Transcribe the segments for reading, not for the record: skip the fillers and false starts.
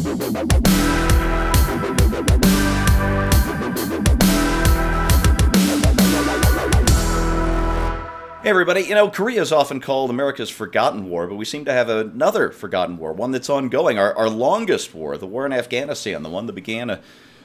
Hey everybody, you know, Korea is often called America's forgotten war, but we seem to have another forgotten war, one that's ongoing, our longest war, the war in Afghanistan, the one that began a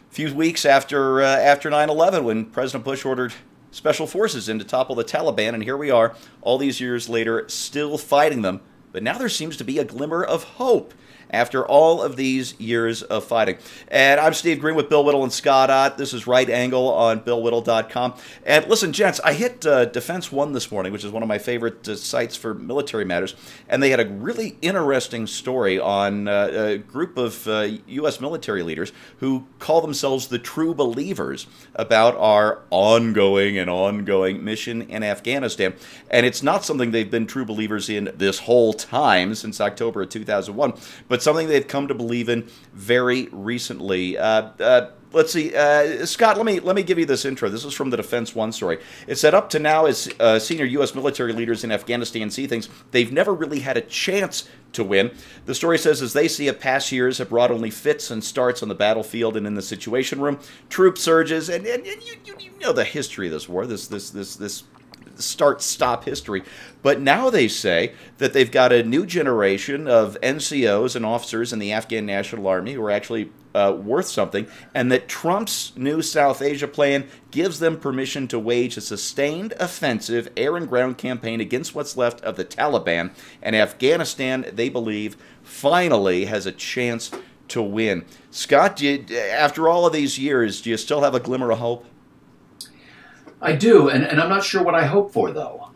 few weeks after 9/11 when President Bush ordered special forces in to topple the Taliban, and here we are, all these years later, still fighting them. But now there seems to be a glimmer of hope after all of these years of fighting. And I'm Steve Green with Bill Whittle and Scott Ott. This is Right Angle on BillWhittle.com. And listen, gents, I hit Defense One this morning, which is one of my favorite sites for military matters, and they had a really interesting story on a group of U.S. military leaders who call themselves the true believers about our ongoing mission in Afghanistan. And it's not something they've been true believers in this whole time since October of 2001, but something they've come to believe in very recently. Let's see, Scott, let me give you this intro. This is from the Defense One story. It said, up to now, as senior U.S. military leaders in Afghanistan see things, they've never really had a chance to win. The story says, as they see it, past years have brought only fits and starts on the battlefield and in the Situation Room. Troop surges, and you know the history of this war, this start-stop history. But now they say that they've got a new generation of NCOs and officers in the Afghan National Army who are actually worth something, and that Trump's new South Asia plan gives them permission to wage a sustained offensive air and ground campaign against what's left of the Taliban, and Afghanistan, they believe, finally has a chance to win. Scott, after all of these years, do you still have a glimmer of hope? I do, and I'm not sure what I hope for, though.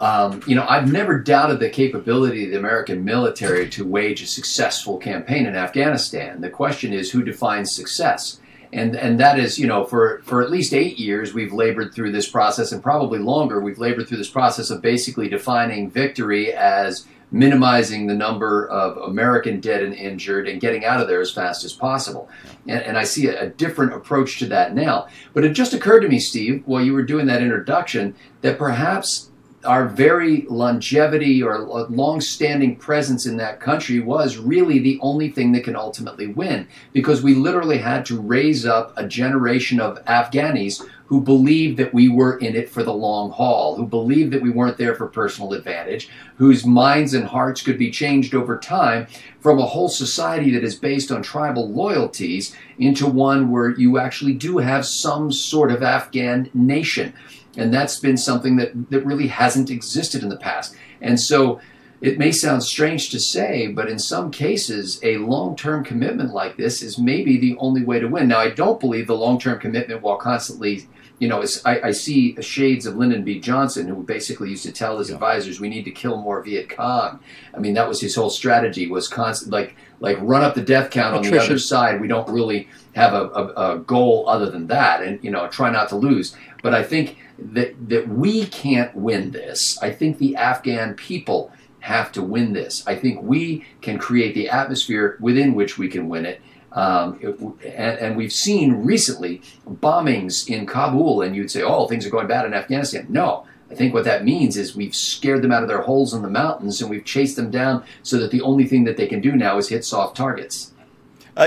You know, I've never doubted the capability of the American military to wage a successful campaign in Afghanistan. The question is, who defines success? And that is, you know, for at least 8 years, we've labored through this process, and probably longer, we've labored through this process of basically defining victory as minimizing the number of American dead and injured and getting out of there as fast as possible. And I see a different approach to that now. But it just occurred to me, Steve, while you were doing that introduction, that perhaps our very longevity or long-standing presence in that country was really the only thing that can ultimately win, because we literally had to raise up a generation of Afghanis who believed that we were in it for the long haul, who believed that we weren't there for personal advantage, whose minds and hearts could be changed over time from a whole society that is based on tribal loyalties into one where you actually do have some sort of Afghan nation. And that's been something that really hasn't existed in the past. And so it may sound strange to say, but in some cases, a long-term commitment like this is maybe the only way to win. Now, I don't believe the long-term commitment while constantly, you know, I see shades of Lyndon B. Johnson, who basically used to tell his advisors, we need to kill more Viet Cong. I mean, that was his whole strategy, was constant, like run up the death count on the other side. We don't really have a goal other than that, and, you know, try not to lose. But I think that we can't win this. I think the Afghan people have to win this. I think we can create the atmosphere within which we can win it. And we've seen recently bombings in Kabul, and you'd say, oh, things are going bad in Afghanistan. No, I think what that means is we've scared them out of their holes in the mountains, and we've chased them down so that the only thing that they can do now is hit soft targets.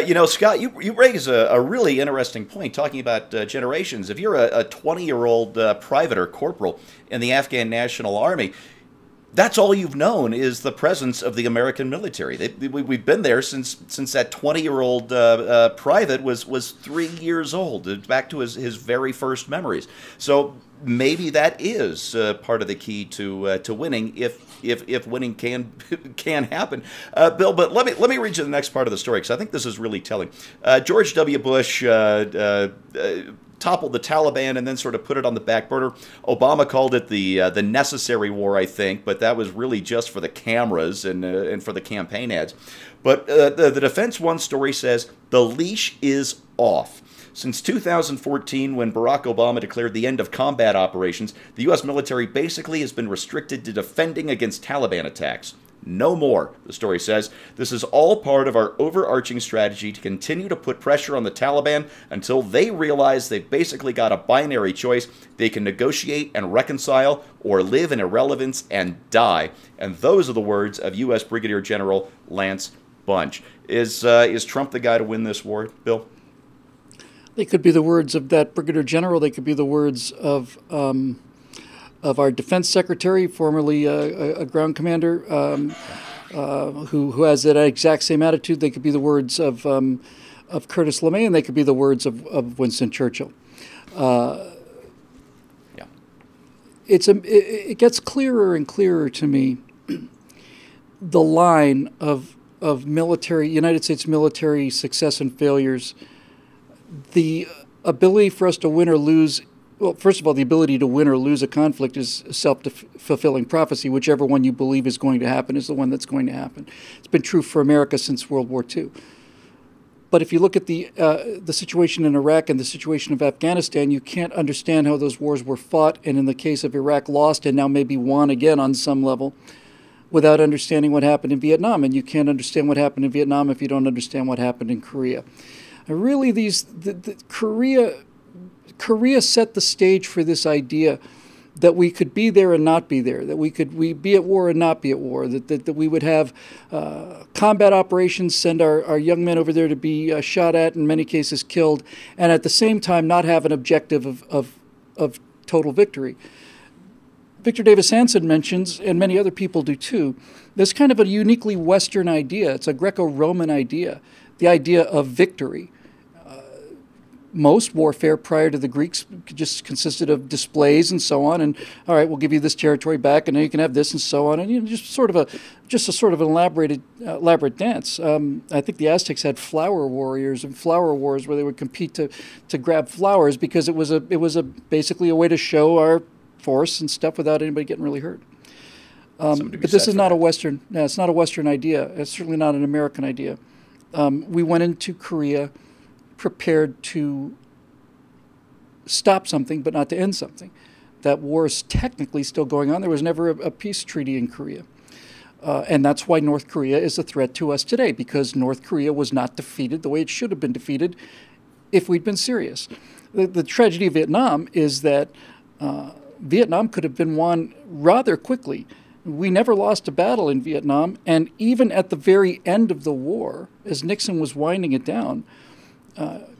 You know, Scott, you raise a really interesting point talking about generations. If you're a 20-year-old private or corporal in the Afghan National Army, that's all you've known is the presence of the American military. We've been there since that 20-year-old private was 3 years old, back to his very first memories. So maybe that is part of the key to winning, if winning can happen. Bill, but let me read you the next part of the story, because I think this is really telling. George W. Bush toppled the Taliban and then sort of put it on the back burner. Obama called it the necessary war, I think, but that was really just for the cameras and for the campaign ads. But the Defense One story says the leash is off. Since 2014, when Barack Obama declared the end of combat operations, the U.S. military basically has been restricted to defending against Taliban attacks. No more, the story says. This is all part of our overarching strategy to continue to put pressure on the Taliban until they realize they've basically got a binary choice. They can negotiate and reconcile or live in irrelevance and die. And those are the words of U.S. Brigadier General Lance bunch. Is Trump the guy to win this war, Bill? They could be the words of that brigadier general. They could be the words of our defense secretary, formerly a ground commander, who has that exact same attitude. They could be the words of Curtis LeMay, and they could be the words of Winston Churchill. It gets clearer and clearer to me the line of United States military success and failures. The ability for us to win or lose, well, first of all, the ability to win or lose a conflict is a self-fulfilling prophecy. Whichever one you believe is going to happen is the one that's going to happen. It's been true for America since World War II. But if you look at the situation in Iraq and the situation of Afghanistan, you can't understand how those wars were fought, and in the case of Iraq, lost and now maybe won again on some level, without understanding what happened in Vietnam. And you can't understand what happened in Vietnam if you don't understand what happened in Korea. And really, Korea set the stage for this idea that we could be there and not be there, that we'd be at war and not be at war, that we would have combat operations, send our young men over there to be shot at, in many cases killed, and at the same time not have an objective of total victory. Victor Davis Hanson mentions, and many other people do too, there's kind of a uniquely Western idea. It's a Greco-Roman idea, the idea of victory. Most warfare prior to the Greeks just consisted of displays and so on, and all right, we'll give you this territory back, and then you can have this and so on, and just a sort of an elaborate dance. I think the Aztecs had flower warriors and flower wars where they would compete to grab flowers because it was basically a way to show our force and stuff without anybody getting really hurt. But this is not a Western. No, it's not a Western idea. It's certainly not an American idea. We went into Korea prepared to stop something, but not to end something. That war is technically still going on. There was never a peace treaty in Korea. And that's why North Korea is a threat to us today, because North Korea was not defeated the way it should have been defeated if we'd been serious. The tragedy of Vietnam is that Vietnam could have been won rather quickly. We never lost a battle in Vietnam, and even at the very end of the war, as Nixon was winding it down,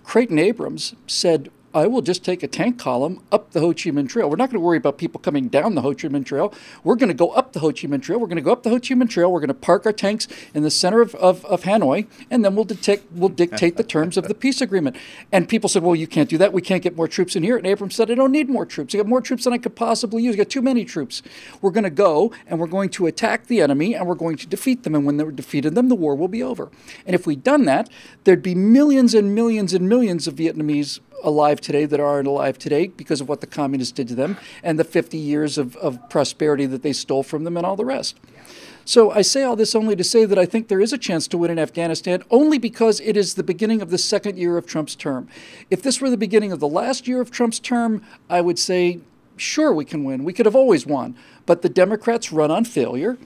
Creighton Abrams said, I will just take a tank column up the Ho Chi Minh Trail. We're not going to worry about people coming down the Ho Chi Minh Trail. We're going to go up the Ho Chi Minh Trail. We're going to go up the Ho Chi Minh Trail. We're going to park our tanks in the center of Hanoi, and then we'll dictate the terms of the peace agreement. And people said, well, you can't do that. We can't get more troops in here. And Abrams said, I don't need more troops. I got more troops than I could possibly use. I got too many troops. We're going to go, and we're going to attack the enemy, and we're going to defeat them. And when they're defeated them, the war will be over. And if we'd done that, there'd be millions and millions and millions of Vietnamese alive today that aren't alive today because of what the communists did to them and the 50 years of prosperity that they stole from them and all the rest. So I say all this only to say that I think there is a chance to win in Afghanistan only because it is the beginning of the second year of Trump's term. If this were the beginning of the last year of Trump's term, I would say, sure, we can win. We could have always won. But the Democrats run on failure.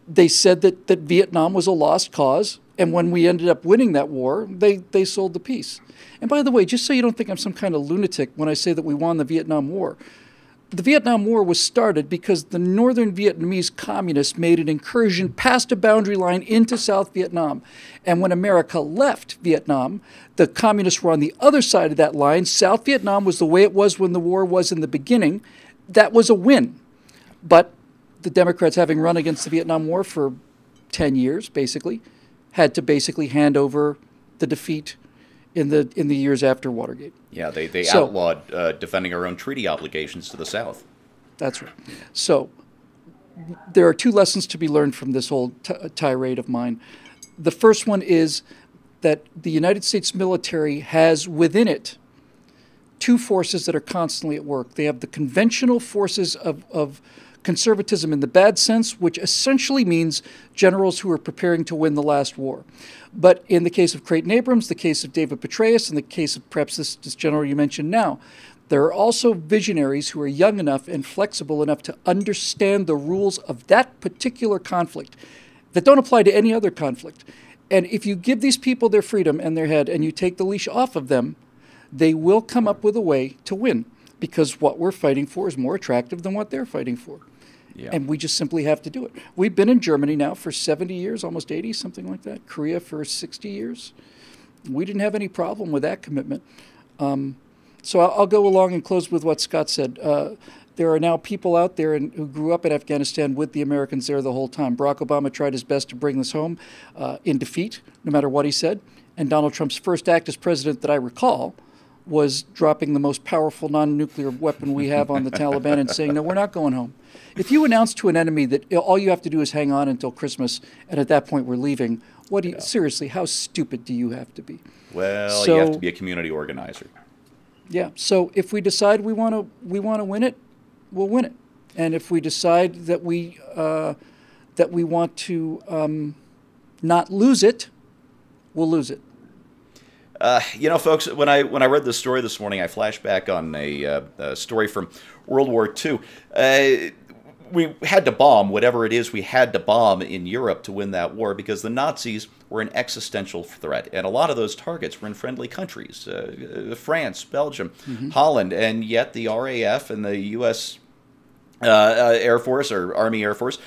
They said that Vietnam was a lost cause. And when we ended up winning that war, they sold the peace. And by the way, just so you don't think I'm some kind of lunatic when I say that we won the Vietnam War, the Vietnam War was started because the northern Vietnamese communists made an incursion past a boundary line into South Vietnam. And when America left Vietnam, the communists were on the other side of that line. South Vietnam was the way it was when the war was in the beginning. That was a win. But the Democrats, having run against the Vietnam War for 10 years, basically, had to basically hand over the defeat in the years after Watergate. Yeah, they outlawed defending our own treaty obligations to the South. That's right. So there are two lessons to be learned from this whole tirade of mine. The first one is that the United States military has within it two forces that are constantly at work. They have the conventional forces of conservatism in the bad sense, which essentially means generals who are preparing to win the last war. But in the case of Creighton Abrams, the case of David Petraeus, and the case of perhaps this general you mentioned now, there are also visionaries who are young enough and flexible enough to understand the rules of that particular conflict that don't apply to any other conflict. And if you give these people their freedom and their head and you take the leash off of them, they will come up with a way to win, because what we're fighting for is more attractive than what they're fighting for. Yeah. And we just simply have to do it. We've been in Germany now for 70 years, almost 80, something like that. Korea for 60 years. We didn't have any problem with that commitment. So I'll go along and close with what Scott said. There are now people out there who grew up in Afghanistan with the Americans there the whole time. Barack Obama tried his best to bring this home in defeat, no matter what he said. And Donald Trump's first act as president that I recall was dropping the most powerful non-nuclear weapon we have on the Taliban and saying, no, we're not going home. If you announce to an enemy that all you have to do is hang on until Christmas, and at that point we're leaving, seriously, how stupid do you have to be? Well, you have to be a community organizer. Yeah. So if we decide we want to win it, we'll win it. And if we decide that we want to not lose it, we'll lose it. Folks, when I read this story this morning, I flashed back on a story from World War II. We had to bomb whatever it is we had to bomb in Europe to win that war because the Nazis were an existential threat. And a lot of those targets were in friendly countries, France, Belgium, Holland, and yet the RAF and the U.S. Air Force or Army Air Force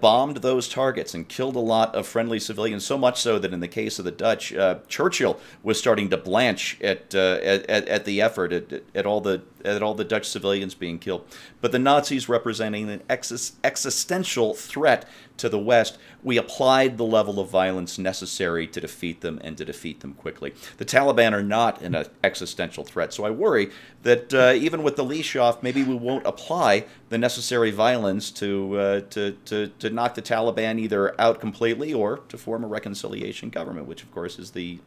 bombed those targets and killed a lot of friendly civilians, so much so that in the case of the Dutch, Churchill was starting to blanch at the effort, at all the Dutch civilians being killed. But the Nazis representing an existential threat to the West, we applied the level of violence necessary to defeat them and to defeat them quickly. The Taliban are not an existential threat, so I worry that even with the leash off, maybe we won't apply the necessary violence to knock the Taliban either out completely or to form a reconciliation government, which of course is the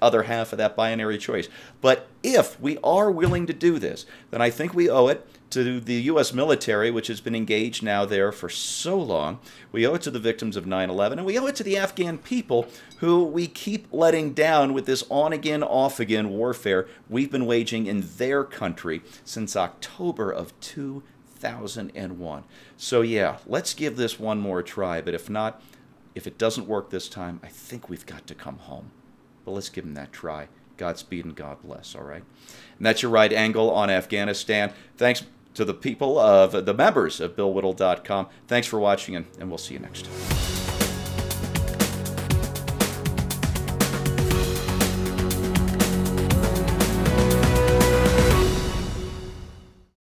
other half of that binary choice. But if we are willing to do this, then I think we owe it to the U.S. military, which has been engaged now there for so long. We owe it to the victims of 9/11, and we owe it to the Afghan people who we keep letting down with this on-again, off-again warfare we've been waging in their country since October of 2001. So yeah, let's give this one more try, but if not, if it doesn't work this time, I think we've got to come home. But let's give them that try. Godspeed and God bless, all right? And that's your right angle on Afghanistan. Thanks to the people of the members of BillWhittle.com. Thanks for watching, and we'll see you next time.